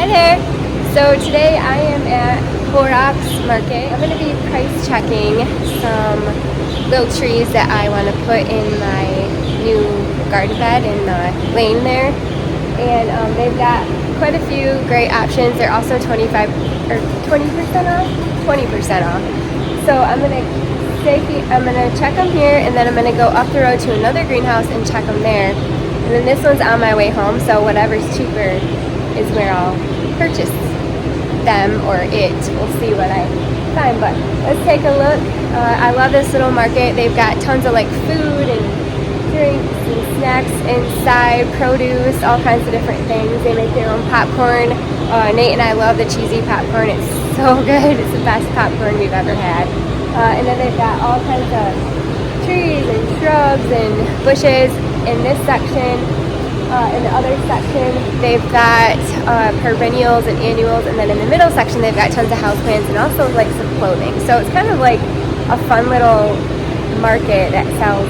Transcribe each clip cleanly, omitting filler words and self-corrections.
Hi there! So today I am at Borax Market. I'm going to be price checking some little trees that I want to put in my new garden bed in the lane there. And they've got quite a few great options. They're also 25 or 20% off? 20% off. So I'm going to check them here, and then I'm going to go up the road to another greenhouse and check them there. And then this one's on my way home, so whatever's cheaper is where I'll purchase them or it. We'll see what I find, but let's take a look. I love this little market. They've got tons of like food and drinks and snacks inside, produce, all kinds of different things. They make their own popcorn. Nate and I love the cheesy popcorn. It's so good. It's the best popcorn we've ever had. And then they've got all kinds of trees and shrubs and bushes in this section. In the other section, they've got perennials and annuals, and then in the middle section, they've got tons of houseplants and also like some clothing. So it's kind of like a fun little market that sells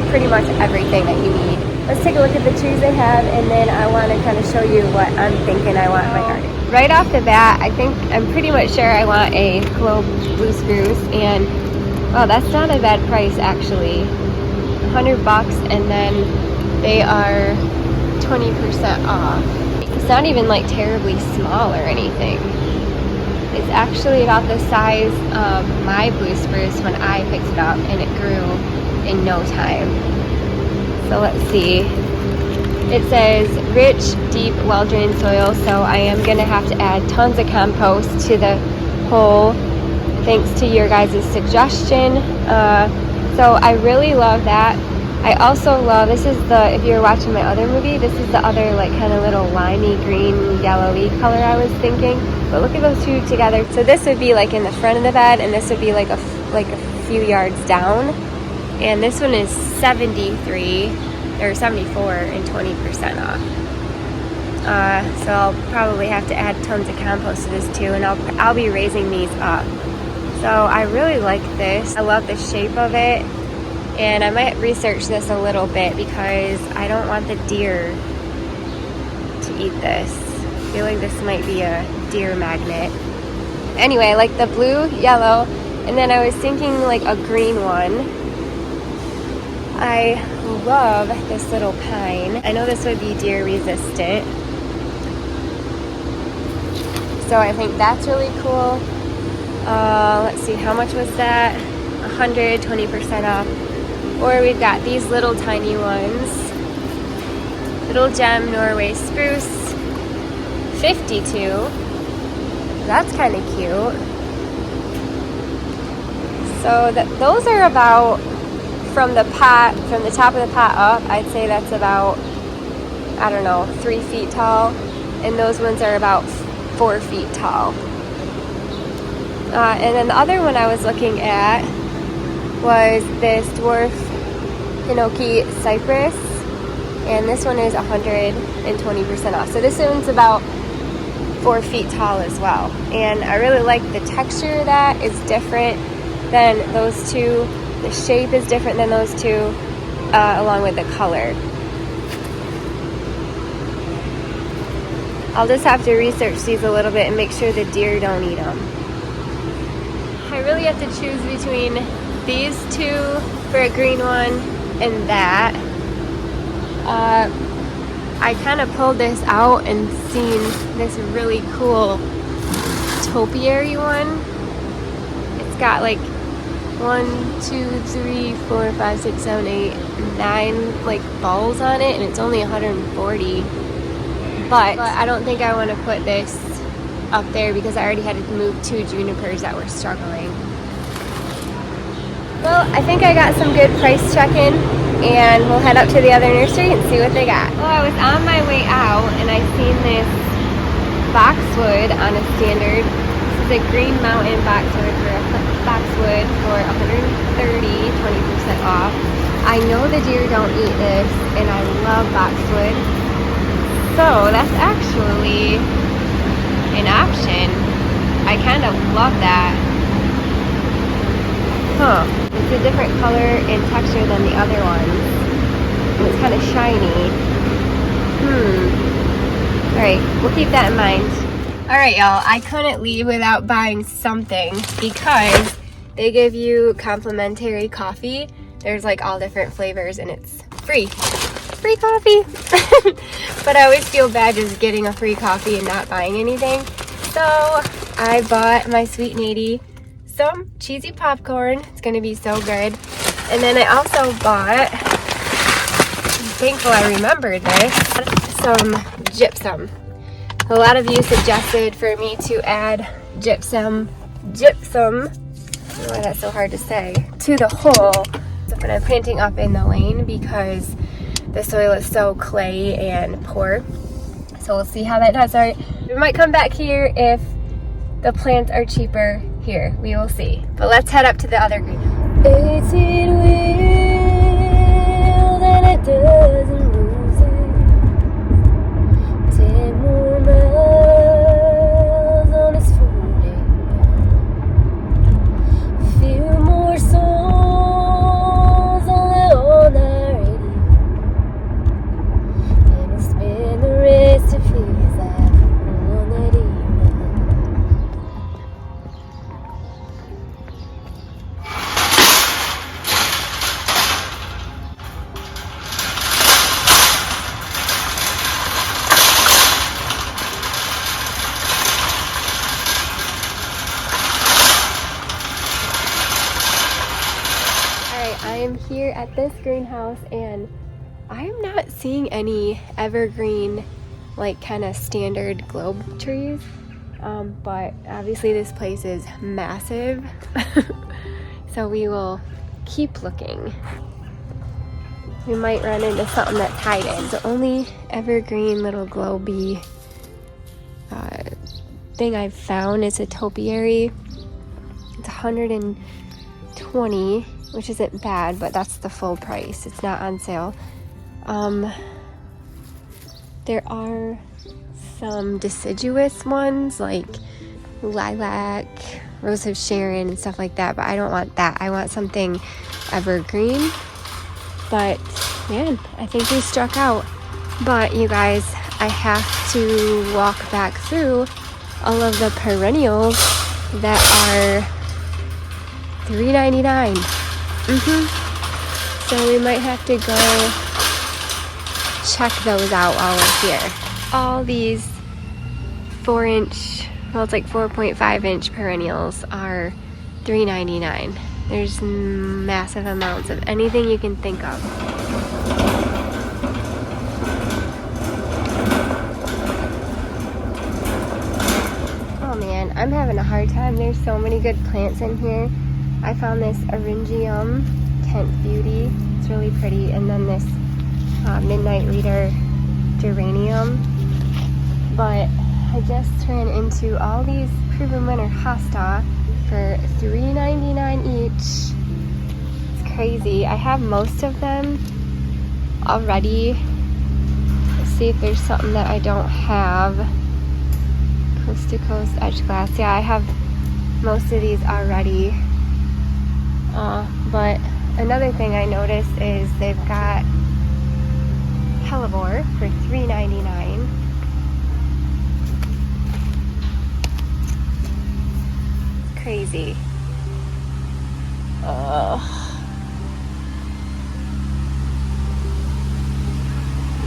pretty much everything that you need. Let's take a look at the trees they have, and then I want to kind of show you what I'm thinking I want in my garden. Right off the bat, I'm pretty much sure I want a globe blue spruce, and oh, that's not a bad price actually. $100, and then they are 20% off. It's not even like terribly small or anything. It's actually about the size of my blue spruce when I picked it up, and it grew in no time. So let's see. It says rich, deep, well-drained soil, so I am gonna have to add tons of compost to the hole thanks to your guys' suggestion. So I really love that. I also love, this is the, if you're watching my other movie, this is the other like kind of little limey green yellowy color I was thinking. But look at those two together. So this would be like in the front of the bed, and this would be like a few yards down. And this one is 73 or 74 and 20% off. So I'll probably have to add tons of compost to this too, and I'll be raising these up. So I really like this. I love the shape of it. And I might research this a little bit because I don't want the deer to eat this. I feel like this might be a deer magnet. Anyway, I like the blue, yellow, and then I was thinking like a green one. I love this little pine. I know this would be deer resistant. So I think that's really cool. Let's see, how much was that? 120% off. Or we've got these little tiny ones. Little gem Norway spruce, 52. That's kind of cute. So those are about, from the top of the pot up, I'd say that's about, I don't know, 3 feet tall. And those ones are about 4 feet tall. And then the other one I was looking at was this dwarf Hinoki cypress, and this one is 120% off. So this one's about 4 feet tall as well, and I really like the texture of that. It's different than those two. The shape is different than those two, along with the color. I'll just have to research these a little bit and make sure the deer don't eat them. I really have to choose between these two for a green one and that. I kind of pulled this out and seen this really cool topiary one. It's got like 1, 2, 3, 4, 5, 6, 7, 8, 9 like balls on it, and it's only 140. But I don't think I want to put this up there because I already had to move 2 junipers that were struggling. Well, I think I got some good price checking, and we'll head up to the other nursery and see what they got. Well, I was on my way out and I seen this boxwood on a standard. This is a Green Mountain boxwood for $130, 20% off. I know the deer don't eat this, and I love boxwood. So that's actually an option. I kind of love that. Huh. It's a different color and texture than the other ones. And it's kind of shiny. Alright, we'll keep that in mind. Alright y'all, I couldn't leave without buying something because they give you complimentary coffee. There's like all different flavors and it's free. Free coffee! But I always feel bad just getting a free coffee and not buying anything. So I bought my Sweet Nady some cheesy popcorn. It's gonna be so good. And then I also bought, I'm thankful I remembered this, some gypsum. A lot of you suggested for me to add gypsum, oh, that's so hard to say, to the hole when I'm planting up in the lane because the soil is so clay and poor. So we'll see how that does. All right, we might come back here if the plants are cheaper here. We will see. But let's head up to the other greenhouse. 18 wheels and it doesn't lose it. 10 more miles on its footing. A few more songs on the all-night radio. And he'll spend the rest of his life on that evening. I am here at this greenhouse and I am not seeing any evergreen, like kind of standard globe trees, but obviously this place is massive. So we will keep looking. We might run into something that's hiding. The only evergreen little globey thing I've found is a topiary. It's 120, which isn't bad, but that's the full price. It's not on sale. There are some deciduous ones like lilac, rose of Sharon, and stuff like that, but I don't want that. I want something evergreen. But man, I think we struck out. But you guys, I have to walk back through all of the perennials that are $3.99. So we might have to go check those out while we're here. All these 4-inch, well, it's like 4.5-inch perennials are $3.99. There's massive amounts of anything you can think of. Oh man, I'm having a hard time. There's so many good plants in here. I found this Eryngium Kent Beauty. It's really pretty. And then this Midnight Reader Geranium. But I just ran into all these Proven Winter Hosta for $3.99 each. It's crazy. I have most of them already. Let's see if there's something that I don't have. Coast to Coast Edge Glass. Yeah, I have most of these already. But another thing I noticed is they've got hellebore for $3.99. It's crazy.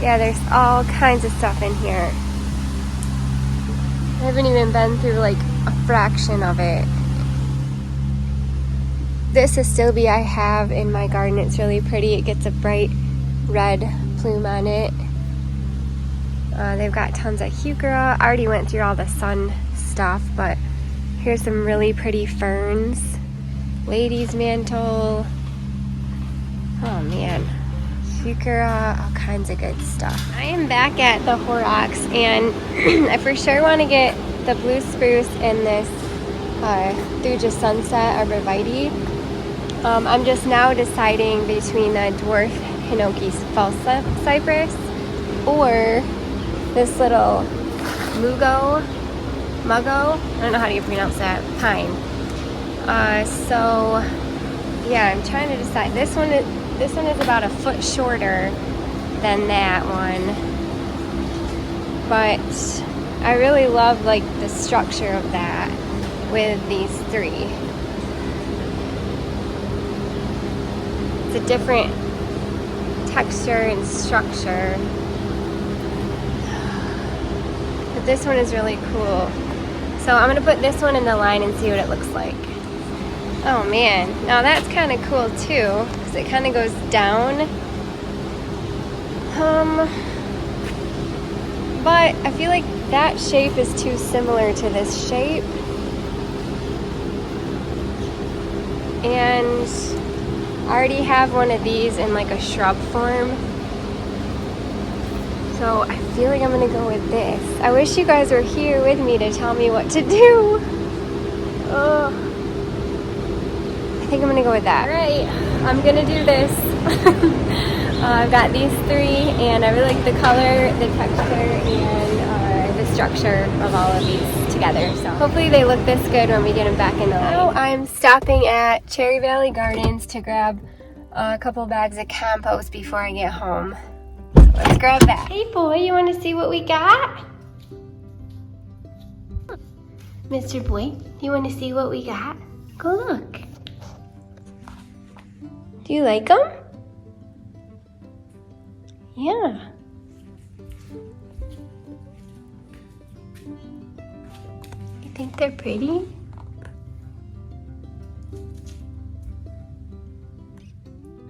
Yeah, there's all kinds of stuff in here. I haven't even been through like a fraction of it. This astilbe I have in my garden, it's really pretty. It gets a bright red plume on it. They've got tons of heuchera. I already went through all the sun stuff, but here's some really pretty ferns. Lady's mantle. Oh man. Heuchera, all kinds of good stuff. I am back at the Horrocks and I for sure want to get the blue spruce and this Thuja Sunset Arborvitae. I'm just now deciding between the dwarf Hinoki false cypress or this little muggo, I don't know how do you pronounce that, pine. So yeah, I'm trying to decide. This one is about a foot shorter than that one, but I really love like the structure of that with these three. It's a different texture and structure. But this one is really cool. So I'm gonna put this one in the line and see what it looks like. Oh man, now that's kind of cool too, because it kind of goes down. But I feel like that shape is too similar to this shape. And I already have one of these in like a shrub form. So I feel like I'm gonna go with this. I wish you guys were here with me to tell me what to do. Ugh. I think I'm gonna go with that. All right, I'm gonna do this. I've got these three, and I really like the color, the texture, and the structure of all of these together. So hopefully they look this good when we get them back in the line. Now I'm stopping at Cherry Valley Gardens to grab a couple bags of compost before I get home. So let's grab that. Hey boy, you want to see what we got? Mr. Boy, you want to see what we got? Go look. Do you like them? Yeah. You think they're pretty?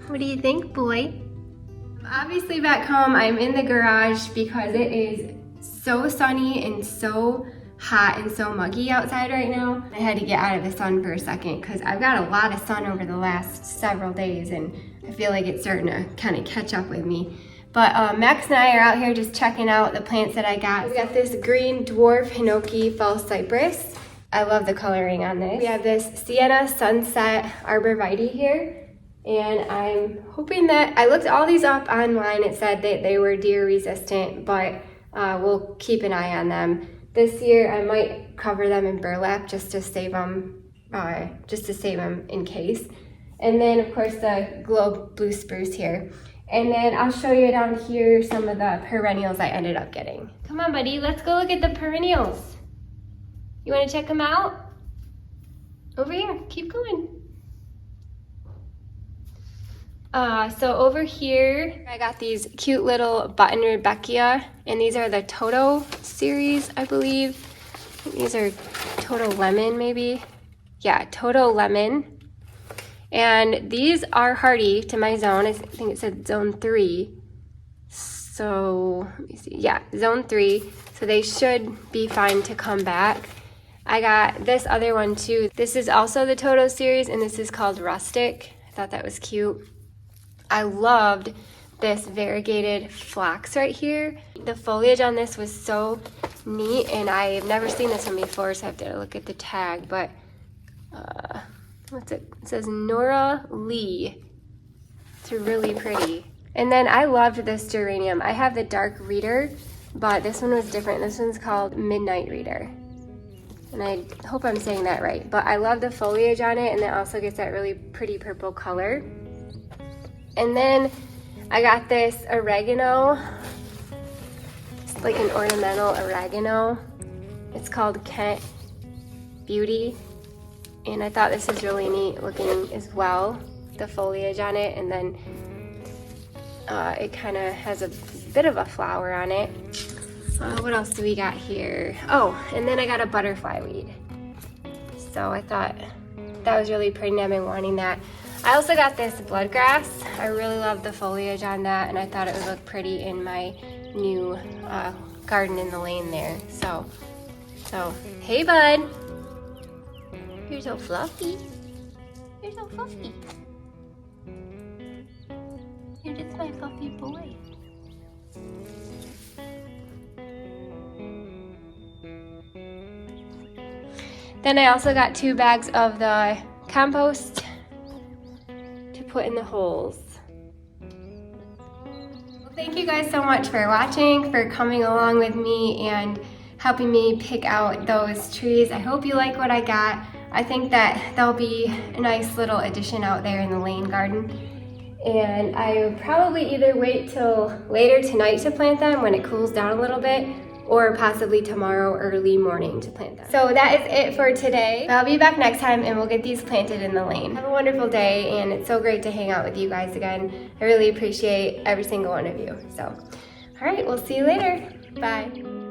What do you think, boy? Obviously back home, I'm in the garage because it is so sunny and so hot and so muggy outside right now. I had to get out of the sun for a second because I've got a lot of sun over the last several days, and I feel like it's starting to kind of catch up with me. But Max and I are out here just checking out the plants that I got. We got this green dwarf hinoki false cypress. I love the coloring on this. We have this sienna sunset arborvitae here. And I'm hoping that, I looked all these up online, it said that they were deer resistant, but we'll keep an eye on them. This year I might cover them in burlap just to save them in case. And then of course the globe blue spruce here. And then I'll show you down here some of the perennials I ended up getting. Come on buddy, let's go look at the perennials. You wanna check them out? Over here, keep going. So over here, I got these cute little button rudbeckia, and these are the Toto series, I believe. These are Toto Lemon, maybe. Yeah, Toto Lemon. And these are hardy to my zone. I think it said zone 3. So, let me see. Yeah, zone 3. So they should be fine to come back. I got this other one too. This is also the Toto series, and this is called Rustic. I thought that was cute. I loved this variegated flax right here. The foliage on this was so neat, and I've never seen this one before, so I have to look at the tag, but what's it? It says Nora Lee. It's really pretty. And then I loved this geranium. I have the dark reader, but this one was different. This one's called Midnight Reader. And I hope I'm saying that right, but I love the foliage on it, and it also gets that really pretty purple color. And then I got this oregano. It's like an ornamental oregano. It's called Kent Beauty. And I thought this was really neat looking as well. The foliage on it, and then it kind of has a bit of a flower on it. What else do we got here? Oh, and then I got a butterfly weed. So I thought that was really pretty, and I've been wanting that. I also got this bloodgrass. I really love the foliage on that, and I thought it would look pretty in my new garden in the lane there. So hey bud. You're so fluffy. You're so fluffy. You're just my fluffy boy. Then I also got 2 bags of the compost to put in the holes. Well, thank you guys so much for watching, for coming along with me and helping me pick out those trees. I hope you like what I got. I think that they'll be a nice little addition out there in the lane garden. And I would probably either wait till later tonight to plant them when it cools down a little bit, or possibly tomorrow early morning to plant them. So that is it for today. I'll be back next time and we'll get these planted in the lane. Have a wonderful day, and it's so great to hang out with you guys again. I really appreciate every single one of you. So, all right, we'll see you later. Bye.